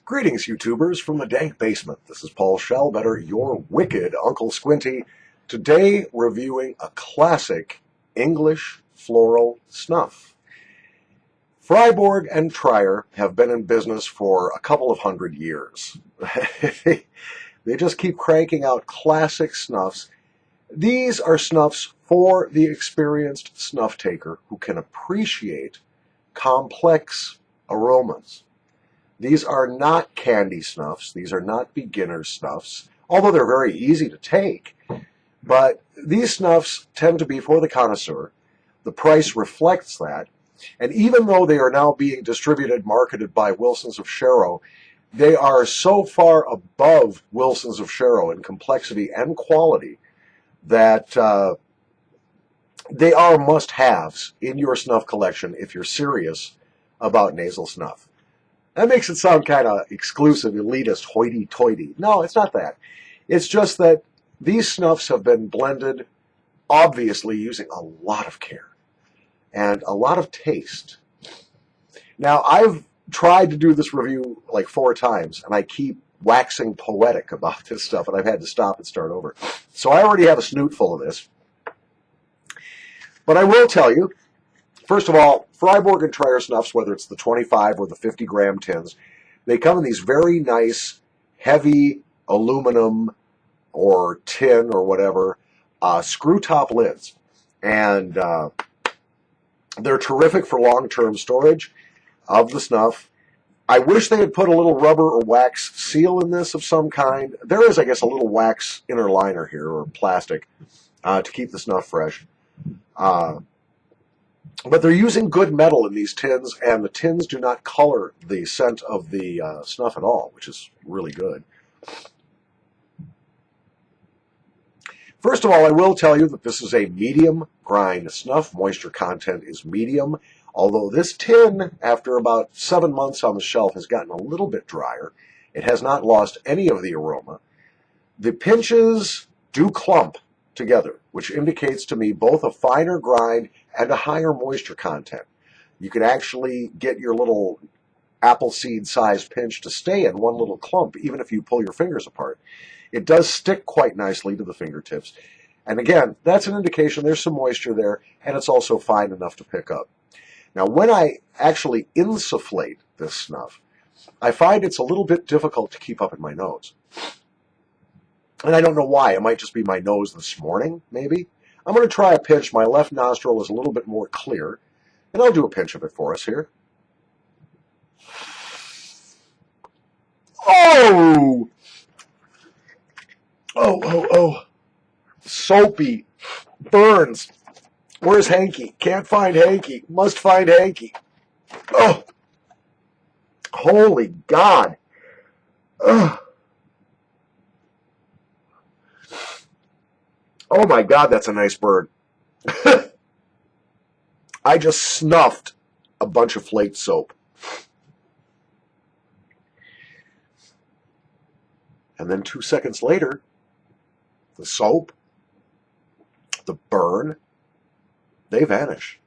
Greetings, YouTubers, from the dank basement. This is Paul Shellbetter, your wicked Uncle Squinty, today reviewing a classic English floral snuff. Freiburg and Trier have been in business for a couple of 100 years. They just keep cranking out classic snuffs. These are snuffs for the experienced snuff taker who can appreciate complex aromas. These are not candy snuffs. These are not beginner snuffs, although they're very easy to take. But these snuffs tend to be for the connoisseur. The price reflects that. And even though they are now being distributed, marketed by Wilsons of Sharrow, they are so far above Wilsons of Sharrow in complexity and quality that they are must-haves in your snuff collection if you're serious about nasal snuff. That makes it sound kind of exclusive, elitist, hoity-toity. No, it's not that. It's just that these snuffs have been blended, obviously using a lot of care and a lot of taste. Now, I've tried to do this review like 4 times, and I keep waxing poetic about this stuff, and I've had to stop and start over. So I already have a snoot full of this. But I will tell you, first of all, Freiburg and Trier snuffs, whether it's the 25 or the 50-gram tins, they come in these very nice, heavy aluminum or tin or whatever screw-top lids. And they're terrific for long-term storage of the snuff. I wish they had put a little rubber or wax seal in this of some kind. There is, I guess, a little wax inner liner here, or plastic, to keep the snuff fresh. But they're using good metal in these tins, and the tins do not color the scent of the snuff at all, which is really good. First of all, I will tell you that this is a medium grind snuff. Moisture content is medium, although this tin, after about 7 months on the shelf, has gotten a little bit drier. It has not lost any of the aroma. The pinches do clump together, which indicates to me both a finer grind and a higher moisture content. You can actually get your little apple seed sized pinch to stay in one little clump, even if you pull your fingers apart. It does stick quite nicely to the fingertips. And again, that's an indication there's some moisture there, and it's also fine enough to pick up. Now, when I actually insufflate this snuff, I find it's a little bit difficult to keep up in my nose. And I don't know why. It might just be my nose this morning, maybe. I'm going to try a pinch. My left nostril is a little bit more clear. And I'll do a pinch of it for us here. Oh! Oh. Soapy. Burns. Where's Hanky? Can't find Hanky. Must find Hanky. Oh! Holy God. Ugh. Oh my God, that's a nice bird. I just snuffed a bunch of flaked soap. And then 2 seconds later, the soap, the burn, they vanish.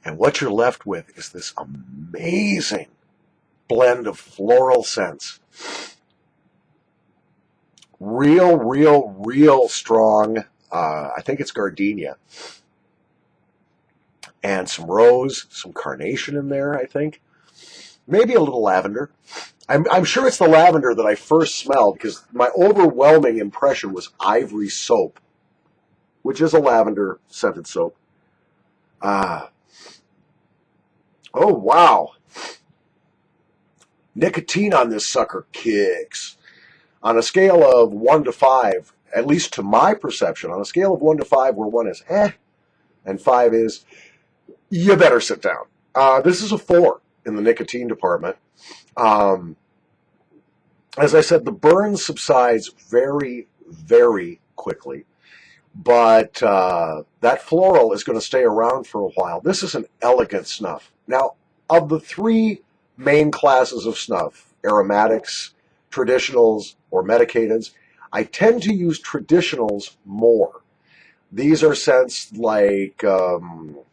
And what you're left with is this amazing blend of floral scents. Real strong. I think it's gardenia. And some rose, some carnation in there, I think. Maybe a little lavender. I'm sure it's the lavender that I first smelled, because my overwhelming impression was ivory soap, which is a lavender scented soap. Oh, wow. Nicotine on this sucker kicks. On a scale of 1 to 5, at least to my perception, on a scale of 1 to 5, where 1 is and 5 is, you better sit down. This is a 4 in the nicotine department. As I said, the burn subsides very, very quickly, but that floral is going to stay around for a while. This is an elegant snuff. Now, of the 3 main classes of snuff, aromatics, traditionals, or medicateds, I tend to use traditionals more. These are scents like Elmo's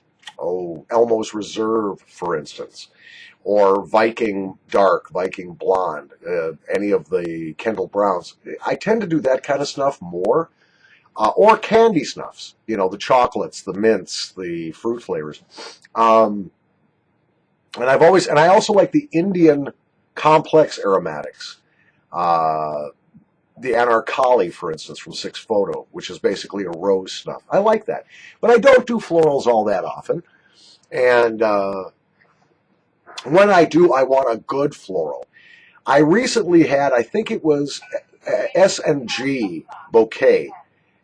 Reserve, for instance, or Viking Dark, Viking Blonde, any of the Kendall Browns. I tend to do that kind of snuff more. Or candy snuffs, you know, the chocolates, the mints, the fruit flavors. And I also like the Indian complex aromatics. The Anarkali, for instance, from Six Photo, which is basically a rose snuff. I like that. But I don't do florals all that often. And when I do, I want a good floral. I recently had, I think it was S&G bouquet,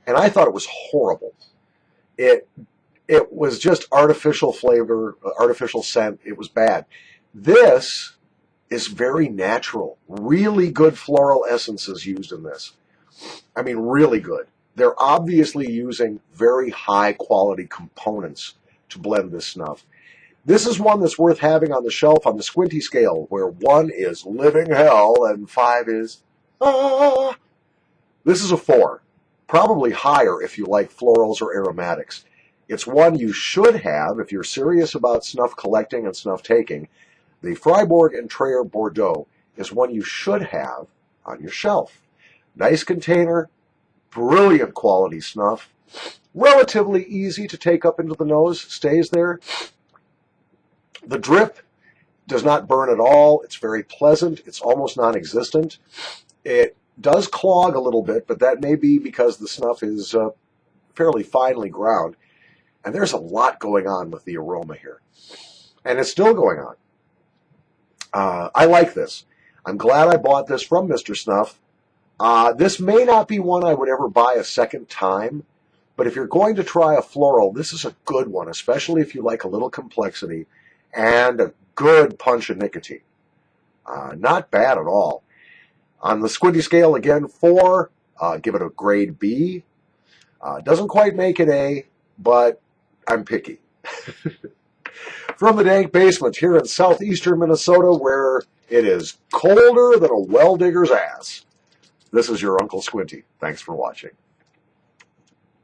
and I thought it was horrible. It was just artificial flavor, artificial scent. It was bad. This is very natural. Really good floral essences used in this. I mean, really good. They're obviously using very high quality components to blend this snuff. This is one that's worth having on the shelf on the Squinty scale, where 1 is living hell and 5 is ah. This is a 4. Probably higher if you like florals or aromatics. It's one you should have if you're serious about snuff collecting and snuff taking. The Freiburg and Trayer Bordeaux is one you should have on your shelf. Nice container, brilliant quality snuff, relatively easy to take up into the nose, stays there. The drip does not burn at all. It's very pleasant. It's almost non-existent. It does clog a little bit, but that may be because the snuff is fairly finely ground. And there's a lot going on with the aroma here. And it's still going on. I like this. I'm glad I bought this from Mr. Snuff. This may not be one I would ever buy a second time, but if you're going to try a floral, this is a good one, especially if you like a little complexity and a good punch of nicotine. Not bad at all. On the Squinty scale, again, 4. Give it a grade B. Doesn't quite make it A, but I'm picky. From the dank basement here in southeastern Minnesota, where it is colder than a well digger's ass, this is your Uncle Squinty. Thanks for watching.